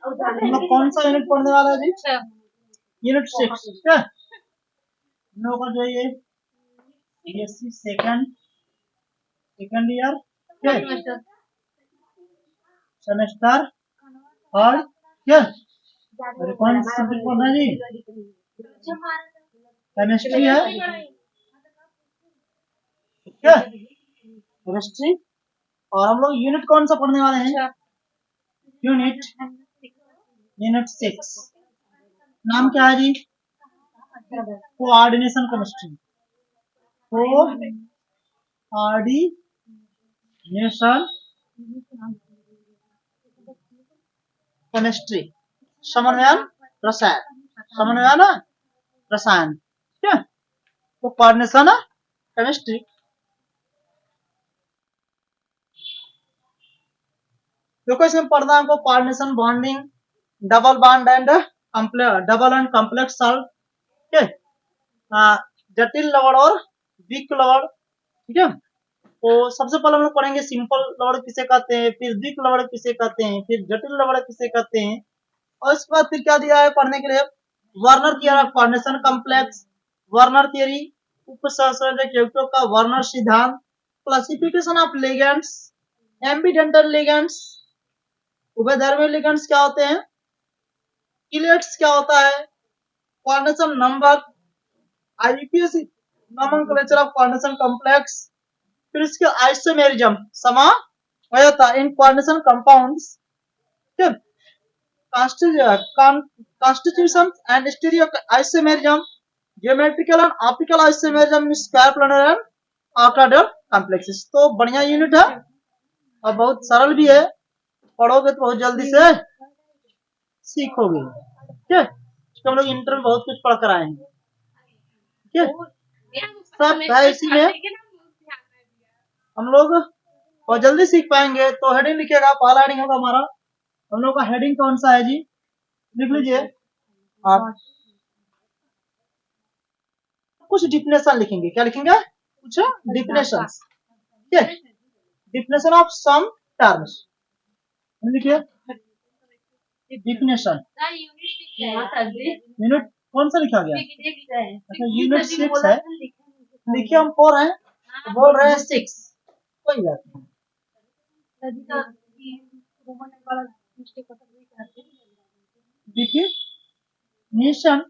हम लोग कौन सा यूनिट पढ़ने वाला है जी? यूनिट 6, ठीक है। हम लोग का जो ये बीएससी सेकंड ईयर के सेमेस्टर और क्या कौन सा सब्जेक्ट पढ़ना है जी? केमिस्ट्री है, ठीक है, केमिस्ट्री। और हम लोग यूनिट कौन सा पढ़ने वाले हैं? यूनिट 6। नाम क्या है जी? Coordination chemistry. कोऑर्डिनेशन केमिस्ट्री, समन्वयन रसायन, समन्वयन रसायन, ठीक है। तो कोऑर्डिनेशन केमिस्ट्री। देखो इसमें पढ़ना है हमको coordination, bonding, double bond and complex salt, ठीक है। जटिल लवण और वीक लवण, ठीक है। तो सबसे पहले हम लोग पढ़ेंगे सिंपल लवण किसे कहते हैं, फिर वीक लवण किसे कहते हैं, फिर जटिल लवण किसे कहते हैं, और इसके बाद फिर क्या दिया है पढ़ने के लिए? Werner theory of coordination complex, Werner theory, उपसंयोजक यौगिकों का वर्नर सिद्धांत, classification of ligands, ambidentate ligands, उभयधर्मी लिगेंड्स क्या होते हैं, किलेट्स क्या होता है, coordination number, IUPAC nomenclature of coordination complex, फिर इसके आइसोमेरिज्म समावयवता इन coordination compounds, constitution and study of isomerism, geometrical and optical isomerism, square planar and octahedral complexes। तो बढ़िया यूनिट है और बहुत सरल भी है, पढ़ोगे तो बहुत जल्दी से सीखोगे, ठीक है। तो हम लोग इंटर में बहुत कुछ पढ़ कर आए हैं, ठीक है। सब है इसी में हम लोग और जल्दी सीख पाएंगे। तो हेडिंग लिखिएगा, पहला हेडिंग होगा हमारा, हम लोग का हेडिंग कौन सा है जी? लिख लीजिए आप। कुछ डिफिनेशन लिखेंगे, क्या लिखेंगे? कुछ डिफिनेशन, ठीक है। डिफिनेशन ऑफ सम टर्म्स लिखिए, डिफिनेशन। यूनिट कौन सा लिखा गया? अच्छा यूनिट 6 है, लिखिए हम 4 हैं तो बोल रहे हैं 6, कोई बात नहीं। डिफिनेशन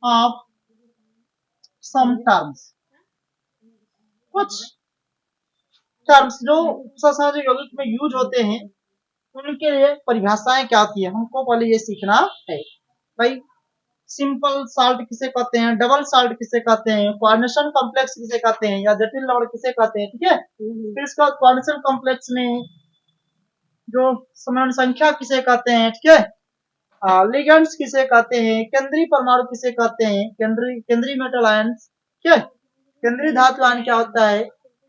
ऑफ सम टर्म्स, कुछ टर्म्स जो उपसंयोजक यौगिक में यूज होते हैं उनके लिए परिभाषाएं क्या होती है, हमको पहले ये सीखना है भाई। सिंपल साल्ट किसे कहते हैं, डबल साल्ट किसे कहते हैं, कोऑर्डिनेशन कॉम्प्लेक्स किसे कहते हैं, या जटिल लवण किसे कहते हैं, ठीक है। फिर इसके बाद कोऑर्डिनेशन कॉम्प्लेक्स में जो समान संख्या किसे कहते हैं, ठीक है। लिगेंड्स किसे कहते हैं, केंद्रीय परमाणु किसे कहते हैं, केंद्रीय मेटल आयंस, ठीक है। केंद्रीय धातु आयन क्या होता है,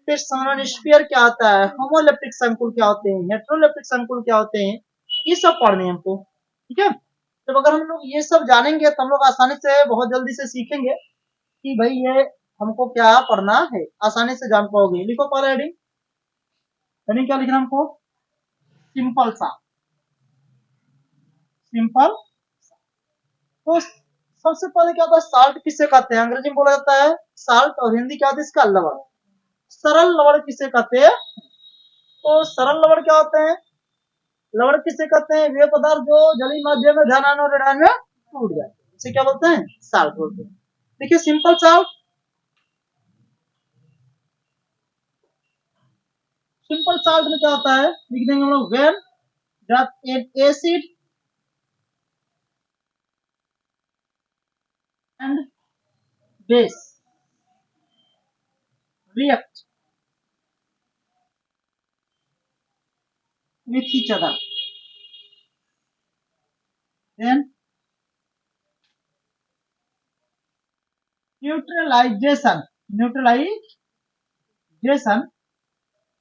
फिर समान स्फीयर क्या होता है, होमोलेप्टिक संकुल क्या होते हैं, हेटेरोलेप्टिक संकुल क्या होते हैं, ये सब पढ़ने हैं हमको, ठीक है। तो अगर हम लोग ये सब जानेंगे तो हम लोग आसानी से बहुत जल्दी से सीखेंगे कि भाई ये हमको क्या पढ़ना है, आसानी से जान पाओगे। लिखो पहले हेडिंग, हेडिंग क्या लिखना हमको? सिंपल सा, सिंपल। तो सबसे पहले क्या होता है, साल्ट किसे कहते हैं, अंग्रेजी में बोला जाता है साल्ट, और हिंदी क्या होती है इसका? लवण। सरल लवण किसे कहते हैं? तो सरल लवण क्या होते हैं? लवण किसे कहते हैं? वे पदार्थ जो जलीय माध्यम में धन आयन और ऋण आयन में टूट जाए, इसे क्या बोलते हैं? साल्ट बोलते हैं। देखिए सिंपल साल्ट, सिंपल साल्ट में क्या होता है लिख देंगे हम लोग, when that acid and base react with each other, then neutralization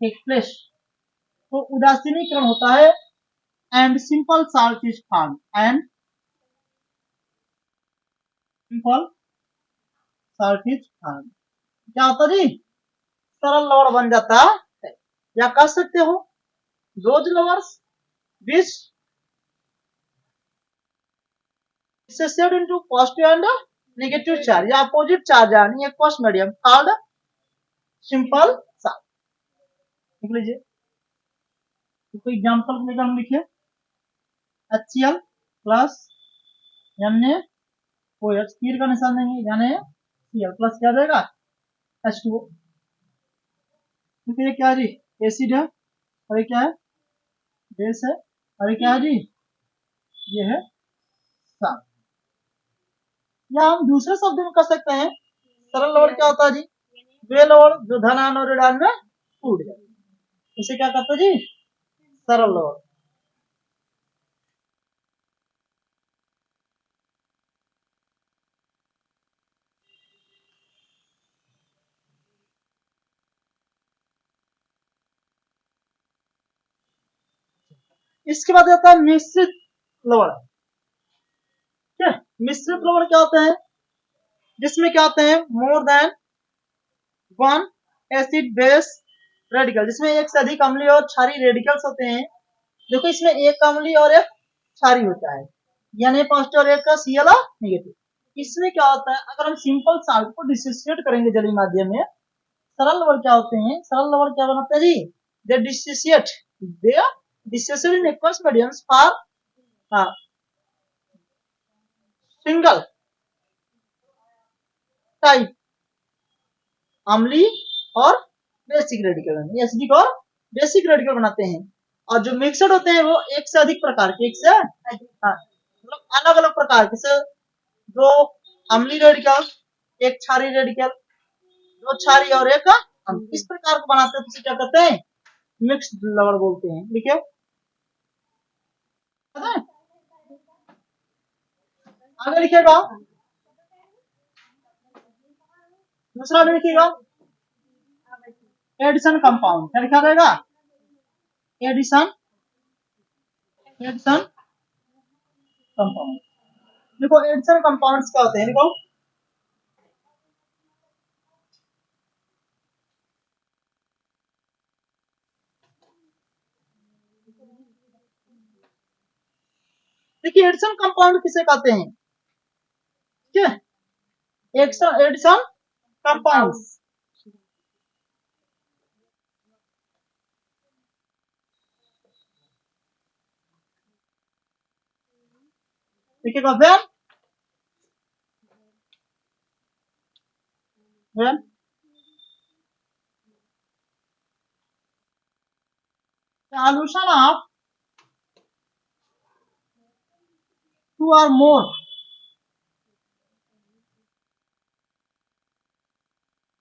take place, तो उदासीनीकरण होता है, and simple salt is form, and simple salt is form. क्या होता जी? सरल लवण बन जाता है, या कह सकते हो those lovers which dissociate into positive and negative charge या opposite charge यानी aqueous medium called simple salt. लिख लीजिए, कोई एग्जाम्पल लेकर हम लिखिए HCl प्लस NaOH तीर का निशान देंगे यानी Cl प्लस क्या जाएगा H2O, क्योंकि ये क्या है जी एसिड है और ये क्या है बेस है और ये क्या है जी ये है साल्ट। या हम दूसरे शब्द में कर सकते हैं सरल लवण क्या होता है जी वे लवण जो धन आयन और ऋण आयन में टूट जाए, इसे क्या कहते हैं जी सरल लवण। इसके बाद आता है मिश्रित लवण। क्या मिश्रित लवण क्या होते हैं जिसमें क्या होते हैं more than one acid base radical, जिसमें एक से अधिक अम्लीय और क्षारीय रेडिकल्स होते हैं। देखो इसमें एक अम्लीय और एक क्षारीय होता है यानी पॉजिटिव और एक का Cl नेगेटिव। इसमें क्या होता है अगर हम सिंपल साल्ट को डिसोसिएट करेंगे जलीय माध्यम में, सरल लवण क्या होते हैं सरल लवण क्या बनाते हैं जी they dissociate in aqueous mediums for single type अम्लीय और बेसिक रेडिकल एसिडिक और बेसिक रेडिकल बनाते हैं। और जो मिक्सड होते हैं वो एक से अधिक प्रकार के, एक से मतलब अलग अलग प्रकार के, जैसे दो अम्लीय रेडिकल एक क्षारीय रेडिकल, दो क्षारीय और एक इस प्रकार को बनाते हैं तो क्या कहते हैं मिक्स्ड लवण बोलते हैं। लिखिए आगे लिखिएगा, दूसरा भी लिखिएगा एडिशन कंपाउंड। क्या लिखा जाएगा एडिशन एडिशन कंपाउंड। देखो एडिशन कंपाउंड्स क्या होते हैं, देखो देखिए एडिशन कंपाउंड किसे कहते हैं, ठीक है एडिशन कंपाउंड्स। देखिएगा when solution of two or more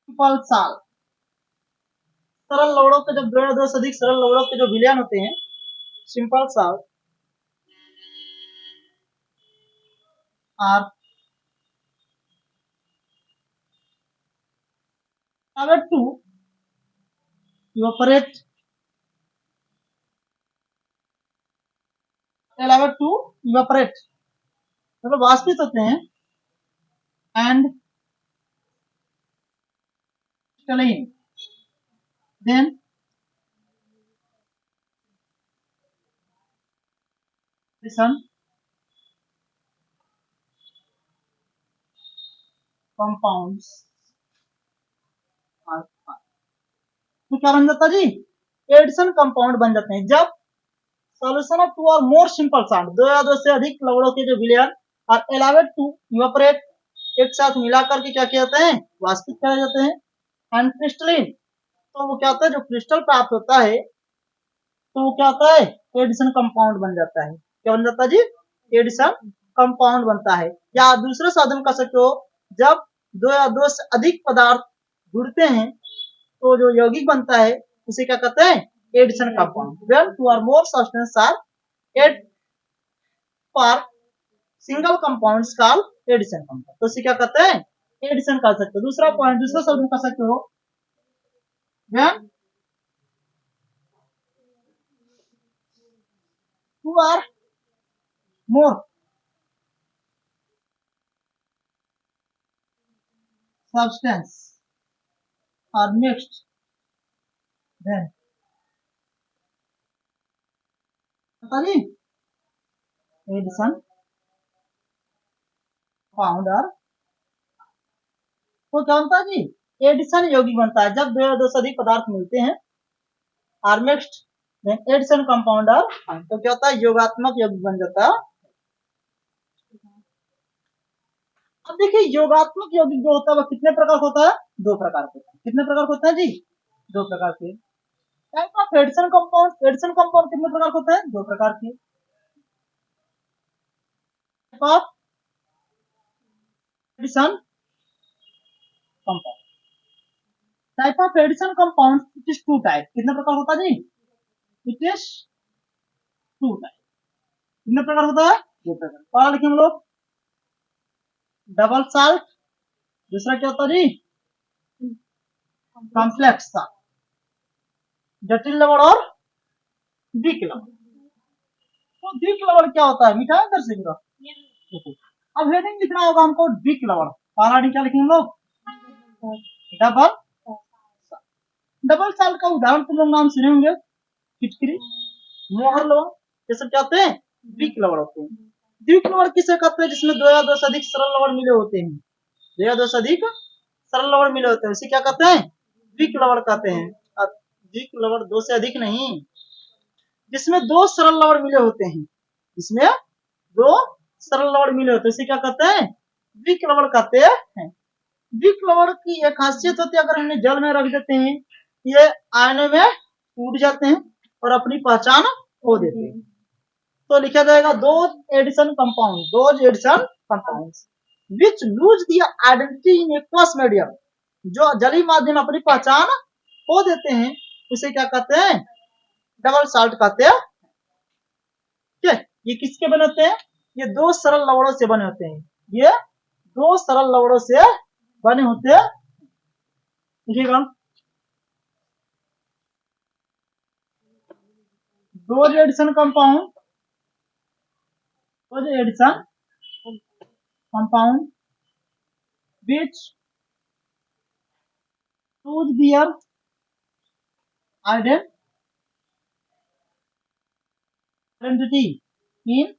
simple salt, सरल लवणों के जब दो से अधिक सरल लवणों के जो विलयन होते हैं simple salt are allowed to evaporate मतलब वाष्पित होते हैं and crystalline then addition compounds are तो क्या बन जाता जी एडिशन कंपाउंड बन जाते हैं जब solution of to or more simple salt दो या दो से अधिक लवणों के जो विलयन और अलाउड टू इवेपोरेट एक साथ मिलाकर के क्या किया जाता है वाष्पित किया जाते हैं एंड क्रिस्टलिन तो वो क्या होता है जो क्रिस्टल प्राप्त होता है तो वो क्या होता है एडिशन कंपाउंड बन जाता है। क्या बन जाता है जी एडिशन कंपाउंड बनता है। या दूसरे साधन कर सकते हो जब दो या दो से अधिक पदार्थ जुड़ते हैं तो जो यौगिक बनता है उसे क्या कहते हैं addition compound. When two or more substance are add for single compounds called addition compound, तो इसे क्या कहते हैं एडिशन कर सकते हो। दूसरा पॉइंट दूसरा शब्द में कर सकते हो when two or more substance are mixed then पता नहीं एडिशन कंपाउंडर तो क्या बनता है जी, एडिशन यौगिक बनता है। जब दो या दो से अधिक पदार्थ मिलते हैं आर मिक्स्ड एडिशन कंपाउंडर तो क्या होता है, योगात्मक यौगिक बन जाता है। अब देखिए योगात्मक यौगिक जो होता है वह कितने प्रकार का होता है, दो प्रकार का होता है। कितने प्रकार का होता है जी, दो प्रकार के। Type of addition compound, addition compound कितने प्रकार का होता है, दो प्रकार के। Type of addition compound, type of addition compound it is two type. कितने प्रकार होता है जी, इट इज टू टाइप। कितने प्रकार होता है, दो प्रकार। पढ़ा लिखे हम लोग, डबल साल्ट, दूसरा क्या होता है जी, कॉम्प्लेक्स साल्ट, जटिल लवण और द्विक लवण। तो द्विक लवण क्या होता है, मीठा है अंदर से मीठा। अब हेडिंग लिखना होगा हमको, द्विक लवण। पहला क्या लिखेंगे हम लोग, डबल। डबल साल्ट का उदाहरण तुम लोग नाम सुने होंगे, फिटकरी, मोहर लवण, ये सब क्या होते हैं, द्विक लवण होते हैं। द्विक लवण किसे कहते हैं, जिसमें दो या दो से अधिक सरल लवण मिले होते हैं। दो या दो से अधिक सरल लवण मिले होते हैं, इसे क्या कहते हैं, द्विक लवण कहते हैं। द्विक लवण दो से अधिक नहीं, जिसमें दो सरल लवण मिले होते हैं, इसमें दो सरल लवण मिले होते हैं, इसे क्या कहते हैं, द्विक लवण कहते हैं। द्विक लवण की एक खासियत होती है, अगर इन्हें जल में रख देते हैं ये आयनों में टूट जाते हैं और अपनी पहचान खो देते हैं। तो लिखा जाएगा those addition compound, those addition compounds which lose the identity in aqueous medium, जो जलीय माध्यम अपनी पहचान खो देते हैं, उसे क्या कहते हैं, डबल साल्ट कहते हैं। ठीक है, ये किसके बने होते हैं, ये दो सरल लवणों से बने होते हैं, ये दो सरल लवणों से बने होते हैं। देखिएगा, दो एडिशन कंपाउंड, दो addition compound which lose their identity in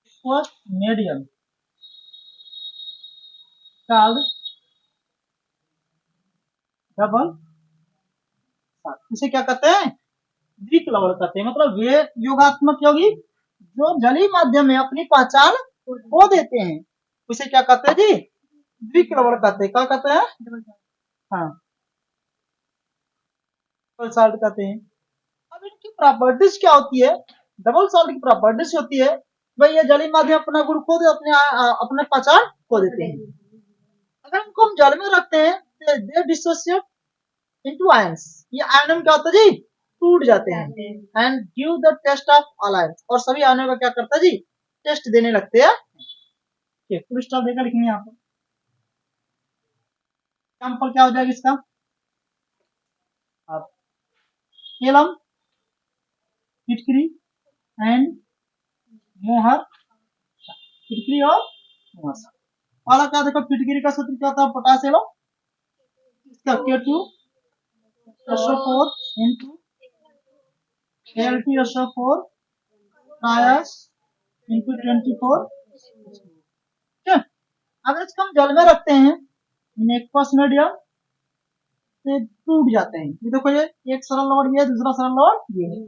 aqueous medium called double salt. इसे क्या कहते हैं, द्विक लवण कहते हैं। मतलब वे योगात्मक यौगिक जो जलीय माध्यम में अपनी पहचान खो देते हैं, उसे क्या कहते हैं जी, द्विक लवण कहते हैं। क्या कहते हैं, हाँ, डबल साल्ट कहते हैं। अब इनकी प्रॉपर्टीज क्या होती है, डबल साल्ट की प्रॉपर्टीज होती है भाई ये जलीय माध्यम अपना गुण खो दे, अपने पहचान खो देते हैं। अगर इनको हम जल में रखते हैं तो दे डिसोसिएट इनटू आयंस, ये आयन क्या होता है जी, टूट जाते हैं। And give the test of all ions, और सभी आयनों का क्या करता है जी, टेस्ट देने लगते हैं। फुल स्टॉप देकर लिखेंगे यहाँ पर। एग्जाम्पल क्या हो जाएगा इसका, अब एलम, फिटकरी एंड मोहर, फिटकरी और मोहर। पहला क्या देखो, फिटकरी का सूत्र क्या होता है, पोटासियम, इसका K2 SO4 into Al2SO4 trias into 24। ठीक है, अगर इसको हम जल में रखते हैं इन एक्वस मीडियम से टूट जाते हैं। ये देखो, ये एक सरल लवण ये है, दूसरा सरल लवण ये है,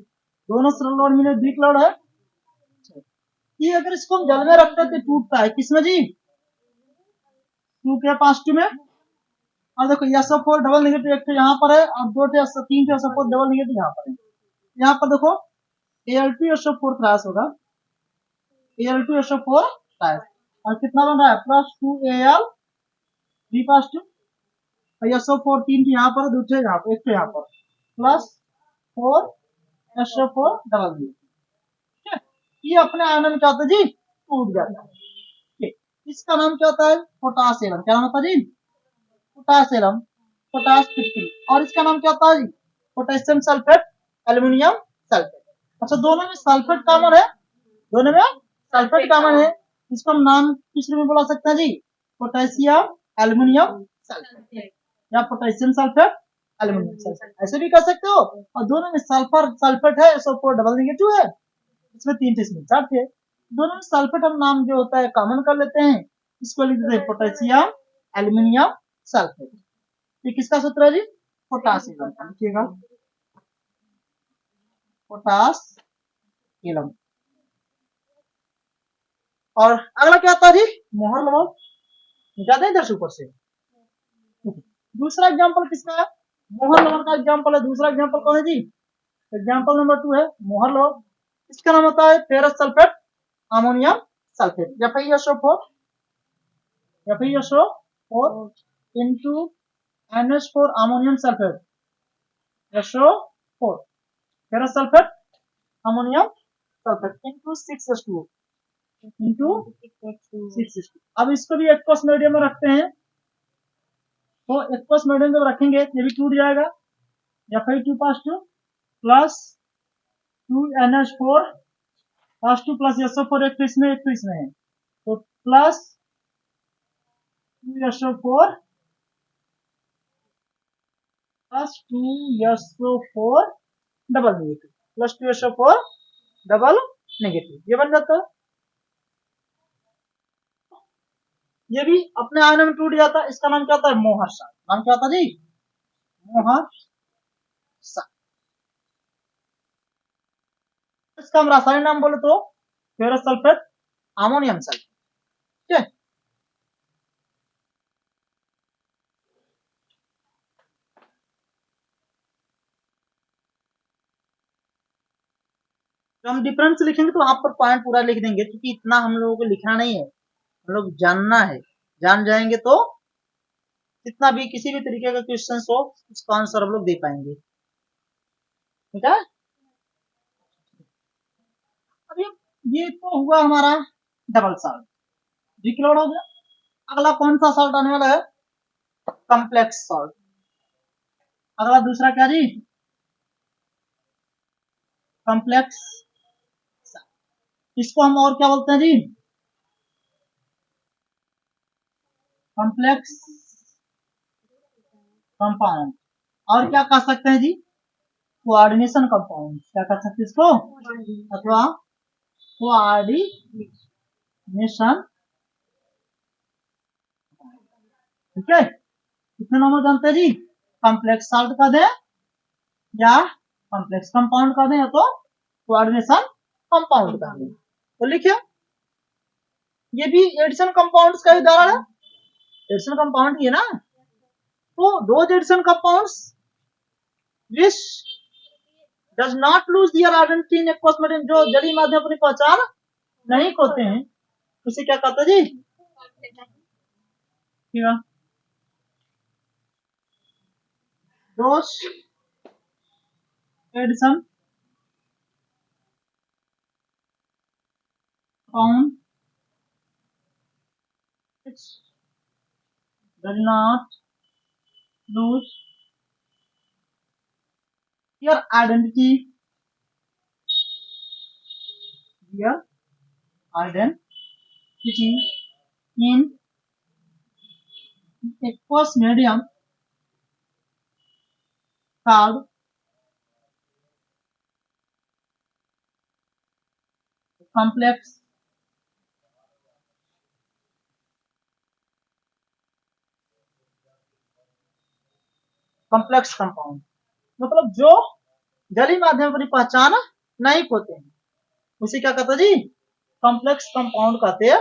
दोनों सरल लवण मिले द्विक लवण है। ये अगर इसको हम जल में रखते हैं तो टूटता है किसमें जी, 2 के 5 में। और देखो SO4 डबल नेगेटिव एक तो यहाँ पर है और दो तीन SO4 डबल नेगेटिव यहाँ पर है। यहाँ पर देखो Al2SO4 क्रॉस होगा, Al2SO4 क्रॉस, और कितना बन रहा है, +2Al 3 और SO4 तीन यहाँ पर, दूसरे यहाँ पर, एक तो यहाँ पर, +4SO4 डबल नेगेटिव। ठीक है, ये अपने आयन में क्या होता है जी, टूट जाता है। ठीक, इसका नाम क्या होता है, पोटासियम। क्या नाम होता है जी, पोटासियम, पोटास फिटकरी। और इसका नाम क्या होता है जी, पोटेशियम सल्फेट, एल्यूमिनियम सल्फेट। अच्छा, दोनों में सल्फेट कॉमन है, दोनों में सल्फेट कॉमन है, इसको हम नाम किस रूप में बुला सकते हैं जी, पोटेशियम एल्यूमिनियम सल्फेट या पोटेशियम सल्फेट एल्यूमिनियम सल्फेट, ऐसे भी कर सकते हो। और दोनों में सल्फर सल्फेट है, SO4 डबल नेगेटिव है, इसमें 3 किस्म चार्ट है, दोनों में सल्फेट हम नाम जो होता है कॉमन कर लेते हैं, इसको लिख देते हैं पोटेशियम एल्यूमिनियम सल्फेट। ये किसका सूत्र है जी? पोटासियम का। लिखिएगा पोटासियम। और अगला क्या आता है जी? मोहर लवण। निकालते हैं इधर से ऊपर से। दूसरा एग्जाम्पल किसका है? मोहर लवण का एग्जाम्पल है। दूसरा एग्जाम्पल कौन है जी? एग्जाम्पल नंबर 2 है मोहर लवण। इसका नाम होता है ferrous sulphate ammonium sulphate, FeSO4 into NH4 ammonium sulphate, SO4 ferrous sulphate ammonium sulphate into 6H2O into 6H2। अब इसको भी एक्वस मीडियम में रखते हैं, तो एक्वस मीडियम जब रखेंगे ये भी टूट जाएगा। Fe2 plus 2NH4 2 plus SO4 एक तो इसमें है, तो plus 2SO4 plus 2SO4 double negative, plus 2SO4 double negative, ये बन जाता है। ये भी अपने आयनों में टूट जाता है। इसका नाम क्या होता है? मोहर साल्ट। नाम क्या होता है जी? मोहर साल्ट। इसका हम रासायनिक नाम बोले तो फेरस सल्फेट अमोनियम सल्फेट। ठीक है, तो हम डिफरेंस लिखेंगे तो वहां पर पॉइंट पूरा लिख देंगे, क्योंकि इतना हम लोगों को लिखना नहीं है, हम लोग जानना है। जान जाएंगे तो जितना भी किसी भी तरीके का क्वेश्चन हो उसका आंसर हम लोग दे पाएंगे। ठीक है, अभी ये तो हुआ हमारा डबल साल्ट, डिक्लोर्ड हो गया। अगला कौन सा साल्ट आने वाला है? Complex salt. अगला दूसरा क्या जी? कॉम्प्लेक्स। इसको हम और क्या बोलते हैं जी? Complex compound. और क्या कह सकते हैं जी? Coordination compound. क्या कह सकते हैं इसको? अथवा कोऑर्डिनेशन। ठीक है, कितने नाम जानते हैं जी? कॉम्प्लेक्स साल्ट का दें या कॉम्प्लेक्स कंपाउंड का दें या तो कोऑर्डिनेशन कंपाउंड का दें। तो लिखिए, ये भी एडिशन कंपाउंड्स का उदाहरण है। एडिशन कंपाउंड ही है ना, तो दो addition compounds which does not lose their identity in aqueous medium, जो जलीय माध्यम अपनी पहचान नहीं खोते हैं, उसे क्या कहते हैं जी? those addition compound which does not lose their identity in aqueous medium called complex compound. मतलब जो जलीय माध्यम अपनी पहचान नहीं खोते हैं, उसे क्या कहते हैं जी? कॉम्प्लेक्स कंपाउंड कहते हैं।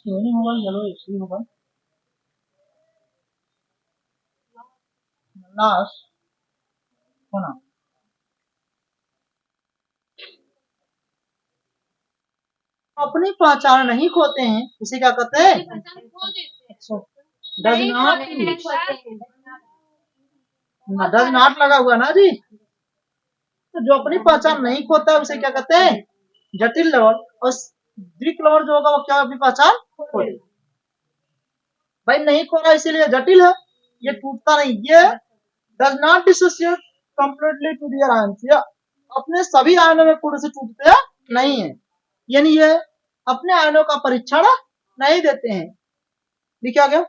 मोबाइल चलो इसलिए मोबाइल लास्ट होना। अपनी पहचान नहीं खोते हैं उसे क्या कहते हैं? डज नॉट लगा हुआ ना जी, तो जो अपनी पहचान नहीं खोता है उसे क्या कहते हैं? जटिल लवण। और द्विक लवण जो होगा वो क्या अपनी पहचान खो देगा। भाई नहीं खो रहा इसीलिए जटिल है, ये टूटता नहीं, ये does not dissociate completely to their ions, ये अपने सभी आयनों में पूर्ण से टूटते नहीं है, यानी ये अपने आयनों का परीक्षण नहीं देते हैं। लिखा गया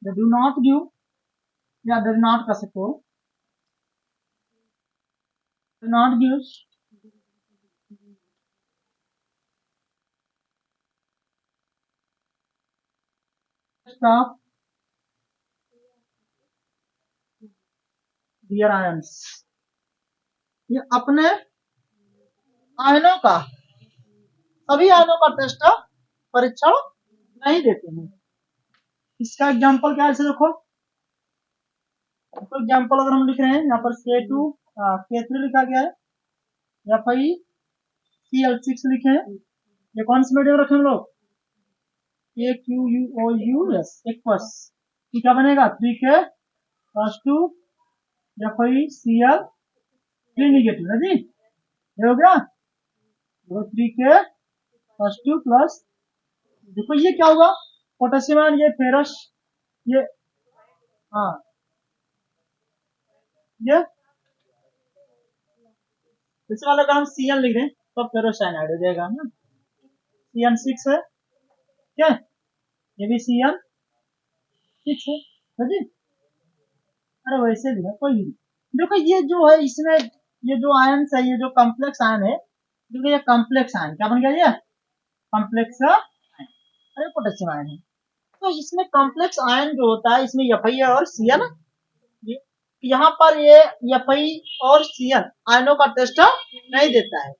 they do not give या does not कर सकते हो do not give stuff their ions ये अपने आयनों का सभी आयनों का टेस्ट परीक्षण नहीं देते हैं। इसका एग्जांपल क्या है इसे देखो तो एग्जांपल अगर हम लिख रहे हैं यहाँ पर K2 K3 लिखा गया है या फिर Cl6 लिखे हैं ये कौन सी मीडियम रखें हम लोग AQUOU एक्वस क्या बनेगा 3K+2 या फिर Cl3 निगेटिव है जी ये हो गया 3K+2 प्लस देखो ये क्या होगा पोटेशियम आयन ये फेरस ये हाँ ये इस वाले का हम Cn लिख रहे हैं तो फेरोसाइनाइड हो जाएगा ना CN6 है क्या ये भी CN6 है जी अरे वैसे लिखा कोई नहीं देखो ये जो है इसमें ये जो आयन है ये जो कॉम्प्लेक्स आयन है देखो ये कॉम्प्लेक्स आयन क्या बन गया ये कॉम्प्लेक्स आयन अरे पोटेशियम आयन है तो इसमें कॉम्प्लेक्स आयन जो होता है इसमें Fi और Cn यहाँ पर ये Fi और Cn आयनों का टेस्ट नहीं देता है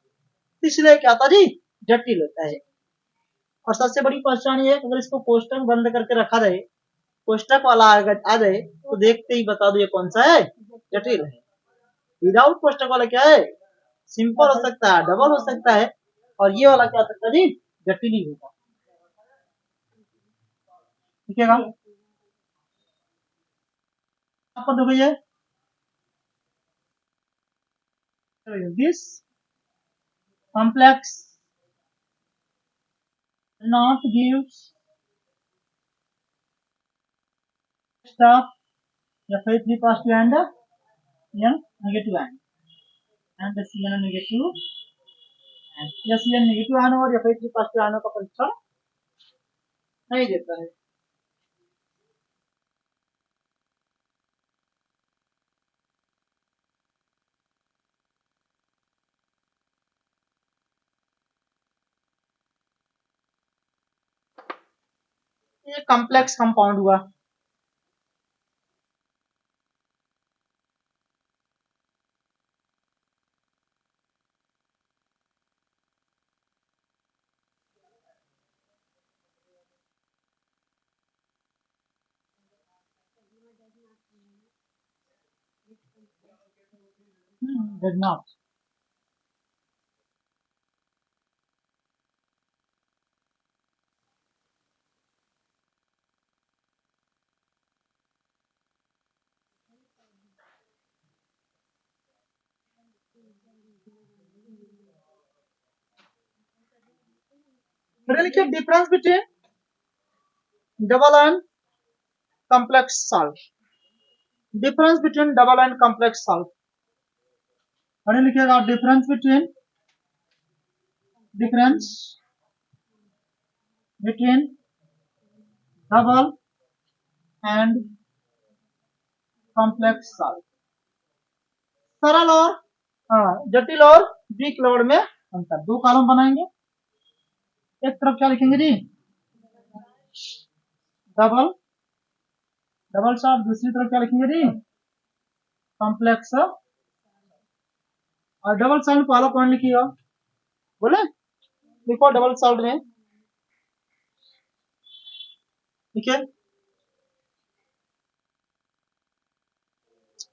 इसलिए क्या था जी जटिल होता है और सबसे बड़ी पहचान ये है अगर इसको कोष्टक बंद करके रखा जाए कोष्टक वाला आ जाए तो देखते ही बता दो ये कौन सा है जटिल है विदाउट कोष्टक वाला क्या है सिंपल हो सकता है डबल हो सकता है और ये वाला क्या हो सकता है जी जटिल ही होगा ठीक है आपको देखो ये this complex not gives stuff Fi3 positive and Cn negative and Cn negative and Cn negative ion और Fi3 positive आयनों का परीक्षण नहीं देता है ये कॉम्प्लेक्स कंपाउंड हुआ does not लिखिए difference between double ion complex salt difference between double and complex salt पढ़े लिखिएगा difference between double and complex salt सरल और जटिल और वीक लोड में अंतर दो कॉलम बनाएंगे एक तरफ क्या लिखेंगे जी डबल डबल सॉल्ट दूसरी तरफ क्या लिखेंगे जी कॉम्प्लेक्स और डबल सॉल्ट पहला पॉइंट लिखिएगा बोले लिखो डबल सॉल्ट में ठीक है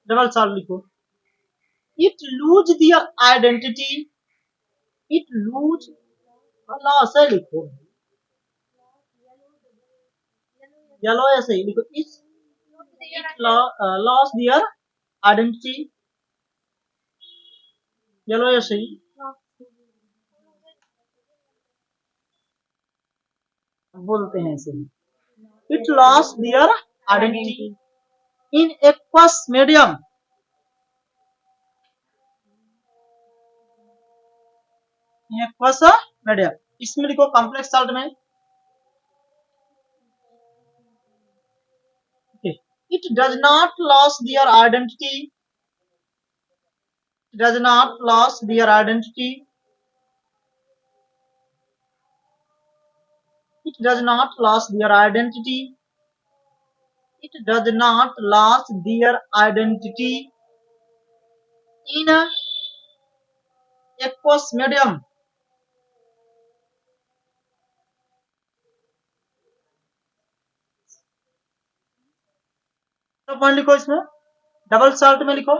डबल सॉल्ट लिखो it lose their identity it lose loss है लिखो येलो ऐसे ही लिखो it lost their identity yellow ऐसे ही बोलते हैं इसे it lost their identity in aqueous medium aqueous medium. इसमें लिखो कॉम्प्लेक्स सॉल्ट में it does not loss their identity, does not lose their identity, it does not lose their identity, it does not lose their identity in a aqueous medium। तो point लिखो इसमें, double salt में लिखो,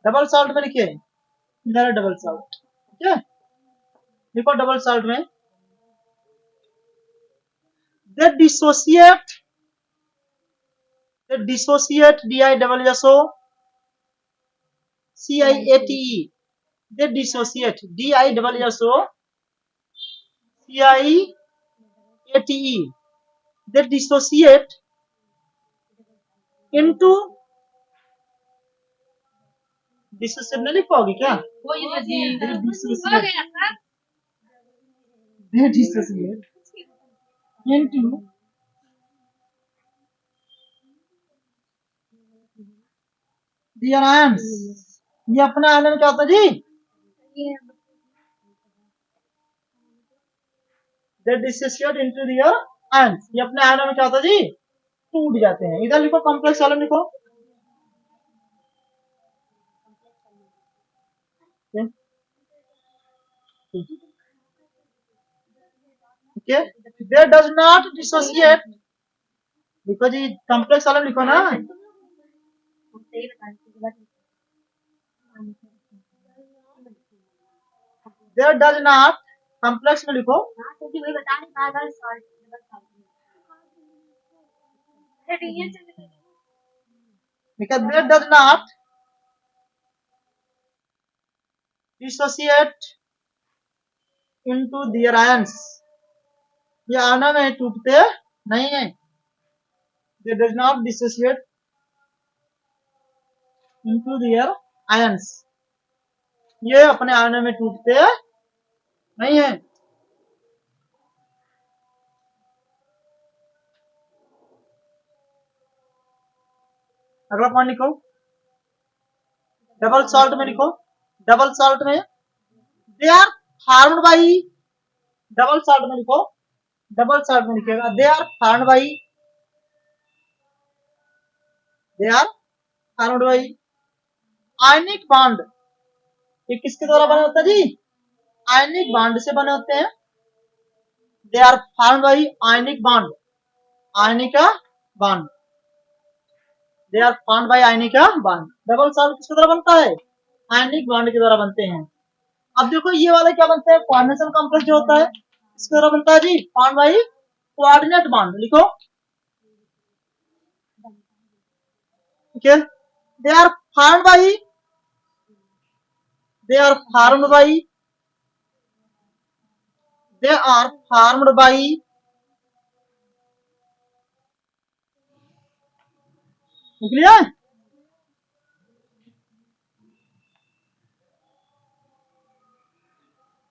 double salt में लिखिए, इधर double salt, ठीक है, लिखो डबल सॉल्ट में, they dissociate DISSO CIATE, they dissociate DISSO CIATE, they dissociate into, dissociate नहीं लिख पाओगे क्या? Dissociate into their ions. ये अपने आयन में क्या होता है जी? They dissociate into their ions. ये अपने आयन में क्या होता है जी? टूट जाते हैं। इधर लिखो कॉम्प्लेक्स आयन लिखो, okay, they does not dissociate, लिखो जी कॉम्प्लेक्स आयन लिखो ना, दे डज नॉट, कॉम्प्लेक्स में लिखो, because they does not dissociate into their ions, ये आयनों में टूटते नहीं है, they does not dissociate into their ions, ये अपने आयनों में टूटते नहीं है। अगला पॉइंट लिखो, डबल सॉल्ट में लिखो, डबल सॉल्ट में they are formed by, double salt में लिखो, डबल सॉल्ट में लिखिएगा they are formed by, they are formed by ionic bond. ये किसके द्वारा बने होते हैं जी? आयनिक बॉन्ड से बने होते हैं। They are formed by ionic bond, ionic bond, they are formed by ionic bond. Double salt किसके द्वारा बनता है? आयनिक बॉन्ड के द्वारा बनते हैं। अब देखो ये वाले क्या बनते हैं? कोऑर्डिनेशन कॉम्प्लेक्स जो होता है इसके द्वारा बनता है जी, फॉर्म्ड बाई कोऑर्डिनेट बॉन्ड, लिखो, ठीक है, they are formed by, they are formed by, they are formed by निकलिए,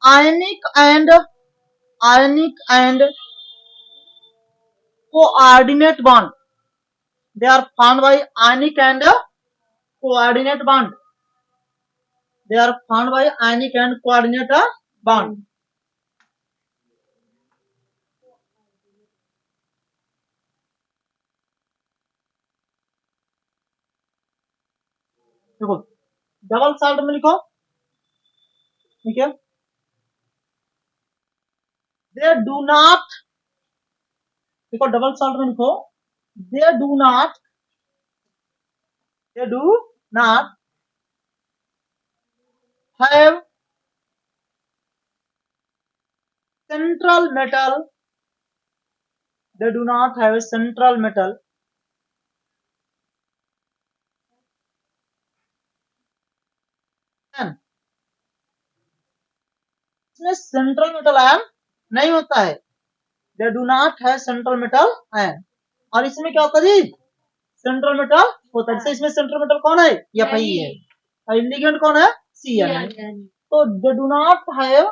ionic and coordinate bond, they are formed by ionic and coordinate bond, they are formed by ionic and coordinate bond. देखो double salt में लिखो, ठीक है, they do not, देखो double salt में लिखो, they do not, they do not have central metal, they do not have a central metal, इसमें central metal ion नहीं होता है, दे डू नॉट है सेंट्रल मेटल आयन। और इसमें क्या होता है जी? सेंट्रल मेटल होता है। जैसे इसमें सेंट्रल मेटल कौन है? Fe है, और लिगेंड कौन है? Cn है। तो they do not have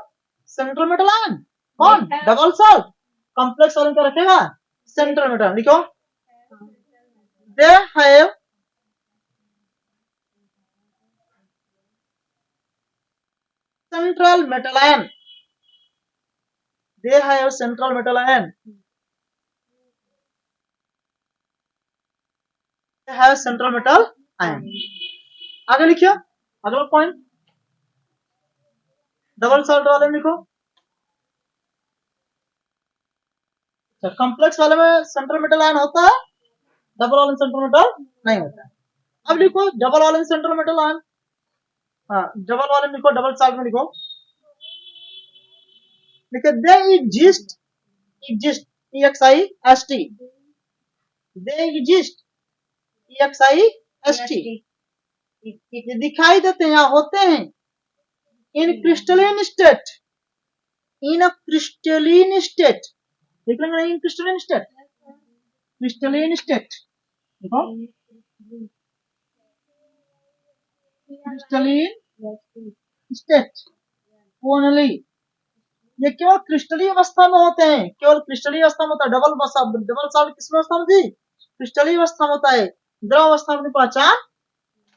central metal ion. कौन? Double salt. कॉम्प्लेक्स वाले क्या रखेगा? Central metal. लिखो, they have central metal ion. They have central metal ion. They have central metal ion. आगे लिखिए अगला पॉइंट, डबल सॉल्ट वाले में लिखो। कॉम्प्लेक्स वाले में सेंट्रल मेटल आयन होता है, डबल वाले में सेंट्रल मेटल नहीं होता है। अब लिखो डबल वाले में सेंट्रल मेटल आयन। हाँ, डबल वाले में लिखो, डबल सॉल्ट में लिखो। लिखे they exist, exist EXIST, they exist EXIST, ये दिखाई देते हैं या होते हैं इन क्रिस्टलिन स्टेट, इन क्रिस्टलिन स्टेट। देख लेंगे इन क्रिस्टलिन स्टेट, क्रिस्टलिन स्टेट देखो, क्रिस्टलिन स्टेट ओनली, ये केवल क्रिस्टलीय अवस्था में होते हैं, केवल क्रिस्टलीय अवस्था में होता है। डबल सॉल्ट किस अवस्था में थी? क्रिस्टलीय अवस्था में होता है, द्रव अवस्था में अपनी पहचान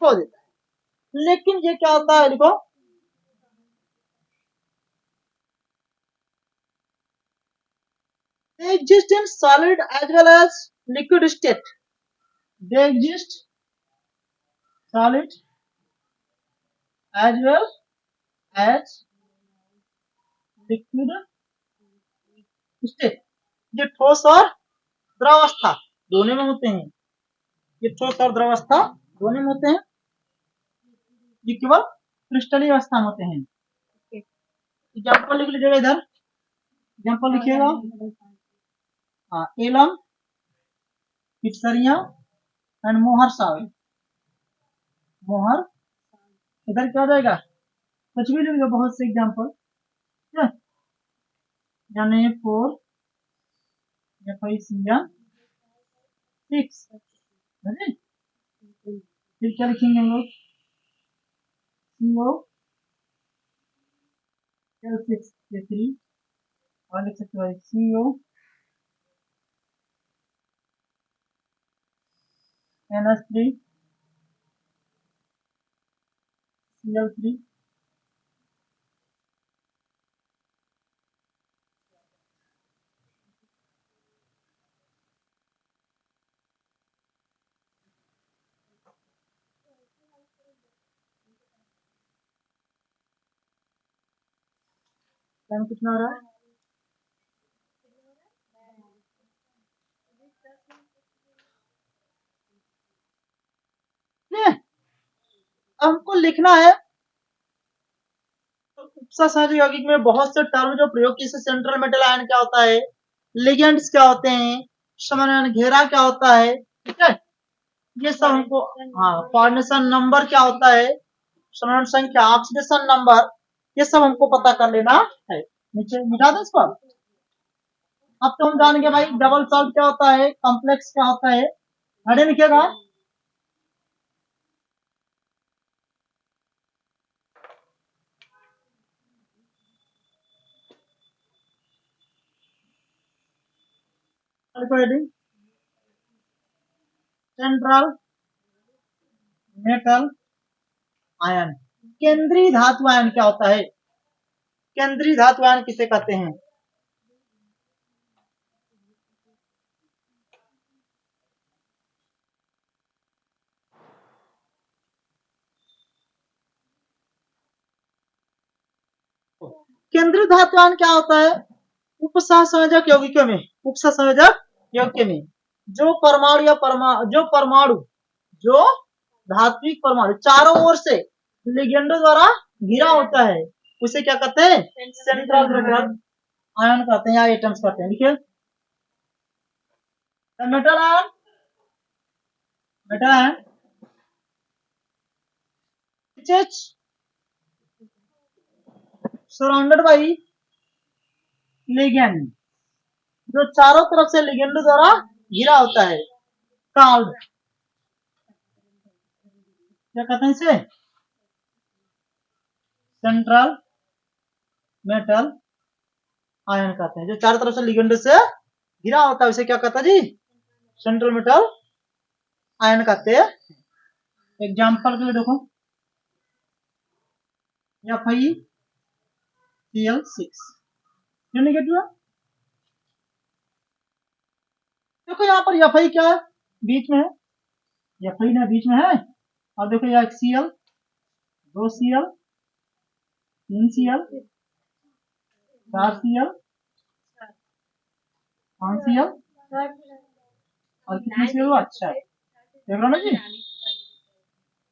खो देता है। लेकिन ये क्या होता है, देखो they exist in solid as well as liquid state. They exist solid as well as liquid state. ये ठोस और द्रवावस्था दोनों में होते हैं, ये ठोस और द्रवावस्था दोनों में होते हैं, ये केवल क्रिस्टलीय अवस्था में होते हैं। एग्जाम्पल लिख लीजिएगा, इधर एग्जाम्पल लिखिएगा। हाँ, एलम, पिटसरिया एंड मोहर साल। मोहर इधर क्या हो जाएगा, कुछ भी लिख लो, बहुत से एग्जाम्पल, यानी 4 6, फिर क्या लिखेंगे हम लोग, CO L6 3, और लिख सकते हैं CO NS3 CL3, टाइम कितना हो रहा है? हमको लिखना है उपसंहरणिक यौगिक में बहुत से टर्म जो प्रयोग की, सेंट्रल मेटल आयन क्या होता है, लिगेंड्स क्या होते हैं, समानांतर घेरा क्या होता है, ठीक है, ये सब हमको, हाँ, कोऑर्डिनेशन नंबर क्या होता है, समानांतर संख्या, ऑक्सीडेशन नंबर, ये सब हमको पता कर लेना है। नीचे मिटा दो इसको। अब तो हम जान गए भाई डबल सॉल्ट क्या होता है, कॉम्प्लेक्स क्या होता है, अरे लिखिएगा। सेंट्रल मेटल आयन, केंद्रीय धातु आयन क्या होता है, केंद्रीय धातु आयन किसे कहते हैं? केंद्रीय धातु आयन क्या होता है? उपसहसंयोजक यौगिकों में, उपसहसंयोजक यौगिकों में जो परमाणु या जो धात्विक परमाणु चारों ओर से लिगेंडो द्वारा घिरा होता है, उसे क्या कहते हैं? सेंट्रल मेटल आयन कहते हैं या एटम्स कहते हैं। देखिए metal ion, metal ion which is surrounded by ligand, जो चारों तरफ से लिगेंडो द्वारा घिरा होता है, called, क्या कहते हैं इसे? सेंट्रल मेटल आयन कहते हैं। जो चारों तरफ से लिगेंड से घिरा होता है उसे क्या कहता है जी? सेंट्रल मेटल आयन कहते हैं। एग्जाम्पल के लिए देखो, FeCl6 क्यों निगेटिव है? देखो यहाँ पर Fe क्या है? बीच में है, Fe ना बीच में है। और देखो यहाँ Cl, 2Cl, 3Cl, 4Cl, 5Cl और कितनी Cl हुआ? अच्छा देख रहा ना जी।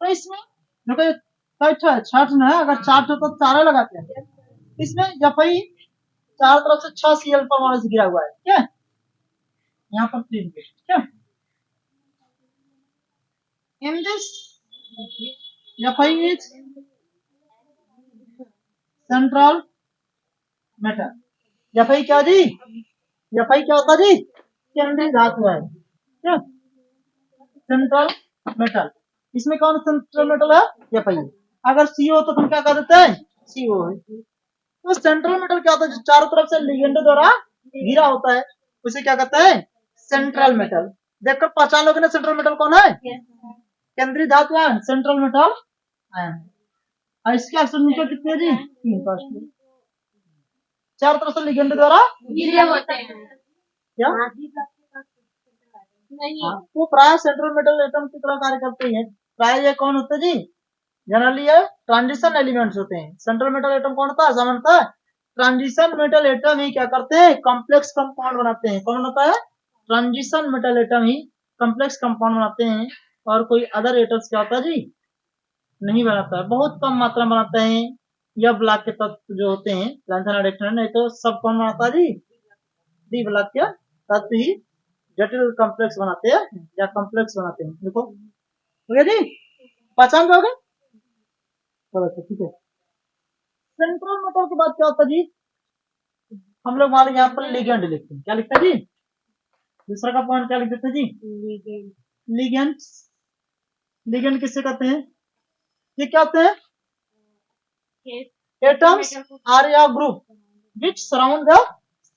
तो इसमें देखो छठ ना है, अगर चार्ट हो तो चारा लगाते हैं। इसमें Fe चारों तरफ से 6 Cl परमाणु से घिरा हुआ है, ठीक है। यहाँ पर 3, ठीक है। In this Fe is central metal. Fe क्या जी? Fe क्या होता जी? केंद्रीय धातु है, ठीक है। सेंट्रल मेटल, इसमें कौन सेंट्रल मेटल है? Fe। अगर सी हो तो तुम क्या कर देते हैं? CO है। तो सेंट्रल मेटल क्या होता है? जो चारों तरफ से लिगेंड द्वारा घिरा होता है उसे क्या कहते हैं? Central metal. देखकर पहचान लोगे ना सेंट्रल मेटल कौन है? केंद्रीय धातु आयन, सेंट्रल मेटल आयन। और इसके अक्सर नीचे कितने जी? 3 चारों तरफ से लिगेंड द्वारा घिरे होते हैं क्या? नहीं। वो प्राय सेंट्रल मेटल एटम की तरह कार्य करते हैं। प्राय ये कौन होते हैं जी? जनरली ये ट्रांजिशन एलिमेंट्स होते हैं। सेंट्रल मेटल एटम कौन होता है? सामान्यतः ट्रांजिशन मेटल एटम ही क्या करते हैं? कॉम्प्लेक्स कंपाउंड बनाते हैं। कौन बनाता है? ट्रांजिशन मेटल एटम ही कॉम्प्लेक्स कंपाउंड बनाते हैं। और कोई अदर एटम्स क्या होता है जी? नहीं बनाता है, बहुत कम मात्रा में बनाते हैं। या ब्लॉक के तत्व जो होते हैं लैंथन और एक्टिन, नहीं तो सब कौन बनाता है जी? डी ब्लॉक के तत्व ही जटिल कॉम्प्लेक्स बनाते हैं या कॉम्प्लेक्स बनाते हैं। देखो हो गया जी, पहचान जाओगे? चलो ठीक है। सेंट्रल मेटल के बाद क्या होता है जी? हम लोग मान यहाँ पर लिगेंड लिखते हैं। क्या लिखते हैं जी? दूसरा का पॉइंट क्या लिख देते हैं जी? लिगेंड। लिगेंड किससे कहते हैं? ये क्या होते हैं? एटम्स आर या group which surround the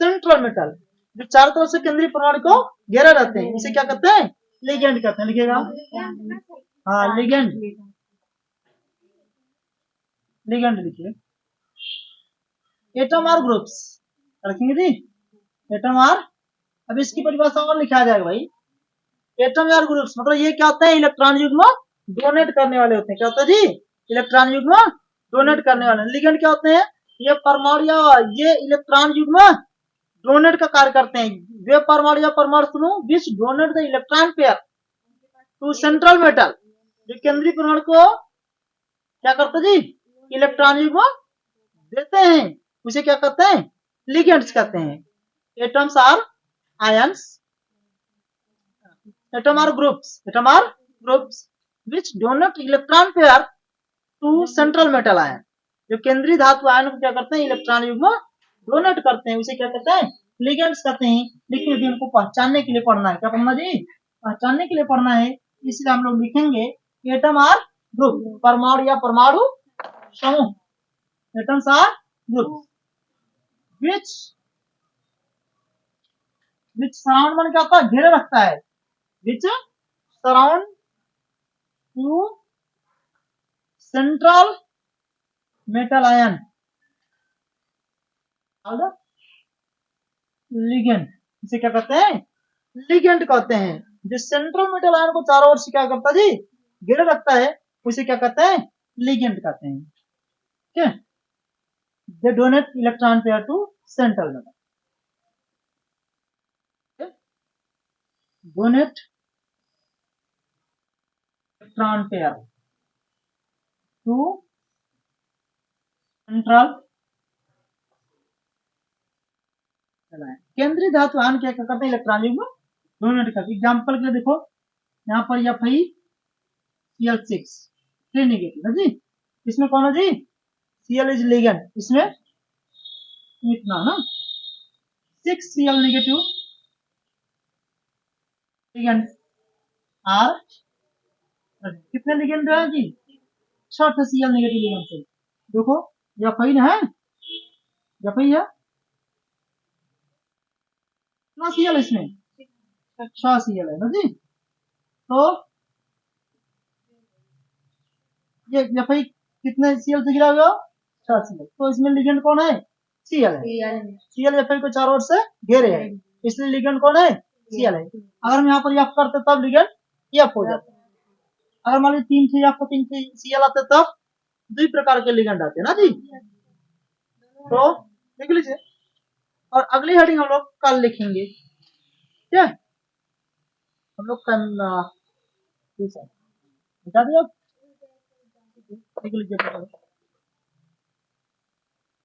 central metal, जो चारों तरफ से केंद्रीय परमाणु को घेरे रहते हैं, इसे क्या कहते हैं? लिगेंड कहते हैं। लिखिएगा, हाँ लिगेंड। लिगेंड लिखिए। एटम आर ग्रुप्स रखेंगे जी। एटम आर, अब इसकी परिभाषा और लिखा जाएगा भाई। एटम आर ग्रुप्स मतलब ये क्या होते हैं? इलेक्ट्रॉन युग्म डोनेट करने वाले होते हैं। क्या होता है जी? इलेक्ट्रॉन युग्म डोनेट करने वाले। लिगेंड क्या होते हैं? ये परमाणु या ये इलेक्ट्रॉन युग्म डोनेट का कार्य करते हैं। वे परमाणु या परमाणु समूह which donate the electron pair to central metal, जो केंद्रीय परमाणु को क्या करते हैं जी? इलेक्ट्रॉन युग्म देते हैं, उसे क्या कहते हैं? लिगेंड्स कहते हैं। Atoms or ions, atom or groups which donate electron pair to central metal ion, जो केंद्रीय धातु आयन को क्या करते हैं? इलेक्ट्रॉन युग्म डोनेट करते हैं, उसे क्या कहते हैं? लिगेंड्स कहते हैं। लेकिन यदि हमको पहचानने के लिए पढ़ना है, क्या पढ़ना जी? पहचानने के लिए पढ़ना है, इसलिए हम लोग लिखेंगे एटम आर ग्रुप, परमाणु या परमाणु समूह। Atoms or group which which surround मन क्या होता है? घेरे रखता है। Which surround to central metal ion ligand, इसे क्या कहते हैं? लिगेंड कहते हैं। जो सेंट्रल मेटल आयन को चारों ओर से क्या करता है जी? घेरे रखता है, उसे क्या कहते हैं? लिगेंड कहते हैं। ठीक है, they donate electron pair to central metal. Donate electron pair to central केंद्रीय धातु आयन क्या करते हैं? इलेक्ट्रॉन युग्म डोनेट करते हैं। एग्जांपल के लिए देखो, यहाँ पर FeCl6 3 नेगेटिव है जी। इसमें कौन है जी? Cl इज लिगेंड, इसमें इतना ना 6Cl नेगेटिव लिगेंड आर, कितने लिगेंड है जी? 6 Cl नेगेटिव लिगेंड से। देखो एफाइन है, एफाइन है कितना सीएल इसमें, 6 सीएल है ना जी। तो ये एफआई कितने सीएल से घिरा हुआ, 6 सीएल। तो इसमें लिगेंड कौन है, सीएल है। सीएल एफआई को चारों ओर से घेरे है, इसलिए लिगेंड कौन है, सीएल है। अगर हम यहाँ पर एफ करते तब लिगेंड एफ हो जाता। अगर मान लीजिए 3 से एफ को 3 से सीएल आते तब 2 प्रकार के लिगेंड आते हैं ना जी। तो देख लीजिए, और अगली हेडिंग हम लोग कल लिखेंगे, ठीक है। हम लोग कल बता दिया, देख लीजिए।